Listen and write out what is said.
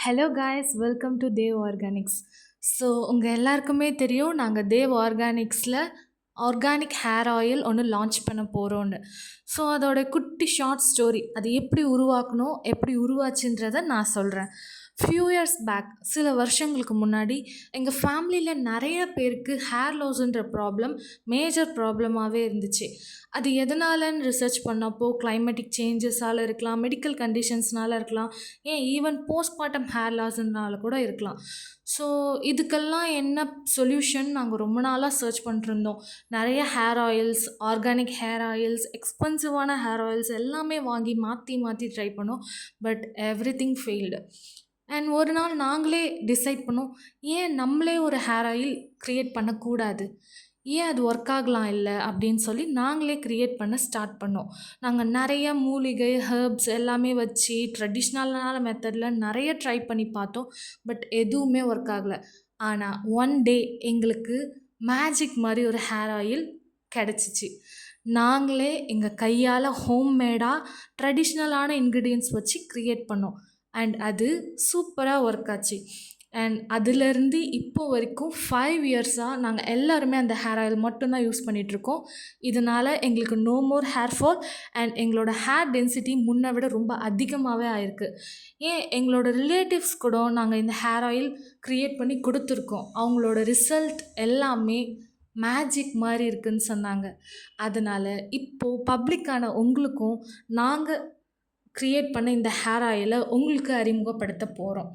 Hello guys, welcome to Dev Organics. So உங்கள் எல்லாருக்குமே தெரியும், நாங்கள் தேவ் ஆர்கானிக்ஸில் ஆர்கானிக் ஹேர் ஆயில் ஒன்று லான்ச் பண்ண போகிறோன்னு. ஸோ அதோட குட்டி ஷார்ட் ஸ்டோரி, அது எப்படி உருவாக்கணும், எப்படி உருவாச்சுன்றதை நான் சொல்கிறேன். ஃபியூ இயர்ஸ் பேக், சில வருஷங்களுக்கு முன்னாடி எங்கள் ஃபேமிலியில் நிறைய பேருக்கு ஹேர் லாஸ்ன்ற ப்ராப்ளம் மேஜர் ப்ராப்ளமாகவே இருந்துச்சு. அது எதனாலன்னு ரிசர்ச் பண்ணப்போ கிளைமேட்டிக் சேஞ்சஸால் இருக்கலாம், மெடிக்கல் கண்டிஷன்ஸ்னால இருக்கலாம், ஏன் ஈவன் போஸ்ட்மார்ட்டம் ஹேர் லாஸ்னால கூட இருக்கலாம். ஸோ இதுக்கெல்லாம் என்ன சொல்யூஷன் நாங்கள் ரொம்ப நாளாக சர்ச் பண்ணிட்டுருந்தோம். நிறைய hair oils, organic hair oils, எக்ஸ்பென்சிவான ஹேர் ஆயில்ஸ் எல்லாமே வாங்கி மாற்றி மாற்றி ட்ரை பண்ணோம். But everything failed. அண்ட் ஒரு நாள் நாங்களே டிசைட் பண்ணோம், ஏன் நம்மளே ஒரு ஹேர் ஆயில் க்ரியேட் பண்ணக்கூடாது, ஏன் அது ஒர்க் ஆகலாம் இல்லை அப்படின்னு சொல்லி நாங்களே க்ரியேட் பண்ண ஸ்டார்ட் பண்ணோம். நாங்கள் நிறைய மூலிகை ஹெர்ப்ஸ் எல்லாமே வச்சு ட்ரெடிஷ்னலான மெத்தடில் நிறைய ட்ரை பண்ணி பார்த்தோம். பட் எதுவுமே ஒர்க் ஆகலை. ஆனால் ஒன் டே எங்களுக்கு மேஜிக் மாதிரி ஒரு ஹேர் ஆயில் கிடச்சிச்சு. நாங்களே எங்கள் கையால் ஹோம்மேடாக ட்ரெடிஷ்னலான இன்க்ரீடியன்ட்ஸ் வச்சு க்ரியேட் பண்ணோம். அண்ட் அது சூப்பராக ஒர்க் ஆச்சு. அண்ட் அதுலேருந்து இப்போ வரைக்கும் 5 இயர்ஸாக நாங்கள் எல்லாருமே அந்த ஹேர் ஆயில் மட்டும்தான் யூஸ் பண்ணிகிட்ருக்கோம். இதனால் எங்களுக்கு no more hair fall and எங்களோட ஹேர் டென்சிட்டி முன்னை விட ரொம்ப அதிகமாகவே ஆயிருக்கு. ஏன் எங்களோட ரிலேட்டிவ்ஸ் கூட நாங்கள் இந்த ஹேர் ஆயில் க்ரியேட் பண்ணி கொடுத்துருக்கோம். அவங்களோட ரிசல்ட் எல்லாமே மேஜிக் மாதிரி இருக்குதுன்னு சொன்னாங்க. அதனால் இப்போது பப்ளிக்கான உங்களுக்கும் நாங்கள் க்ரியேட் பண்ண இந்த ஹேர் ஆயிலை உங்களுக்கு அறிமுகப்படுத்த போகிறோம்.